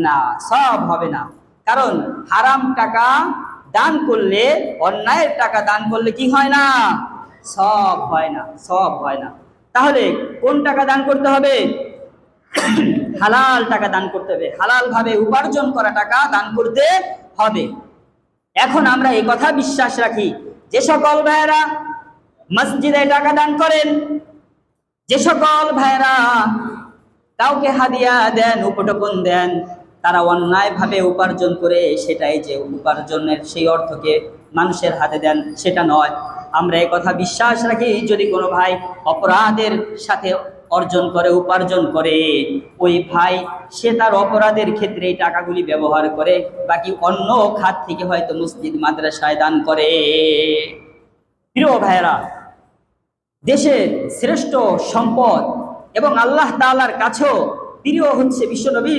না, সওয়াব হবে না। কারণ হারাম টাকা দান করলে, অন্যায়ের টাকা দান করলে কি হয় না? সওয়াব হয় না, সওয়াব হয় না। তাহলে কোন টাকা দান করতে হবে? হালাল টাকা দান করতে হবে, হালাল ভাবে উপার্জন করা টাকা দান করতে হবে। এখন আমরা এই কথা বিশ্বাস রাখি, যে সকল ভাইয়েরা মসজিদে টাকা দান করেন, যে সকল ভাইয়েরা কাউকে হাদিয়া দেন, উপঢৌকন দেন, তারা অন্যায় ভাবে উপার্জন করে সেটাই যে উপার্জনের সেই অর্থকে মানুষের হাতে দেন, সেটা নয়। আমরা এই কথা বিশ্বাস রাখি, যদি কোনো ভাই অপরাধের সাথে অর্জন করে, উপার্জন করে, ওই ভাই সে তার অপরাধের ক্ষেত্রে এই টাকাগুলি ব্যবহার করে, বাকি অন্য খাত থেকে হয়তো মসজিদ মাদ্রাসায় দান করে। প্রিয় ভাইয়েরা, দেশের শ্রেষ্ঠ সম্পদ এবং আল্লাহ তাআলার কাছেও প্রিয় হচ্ছে বিশ্বনবী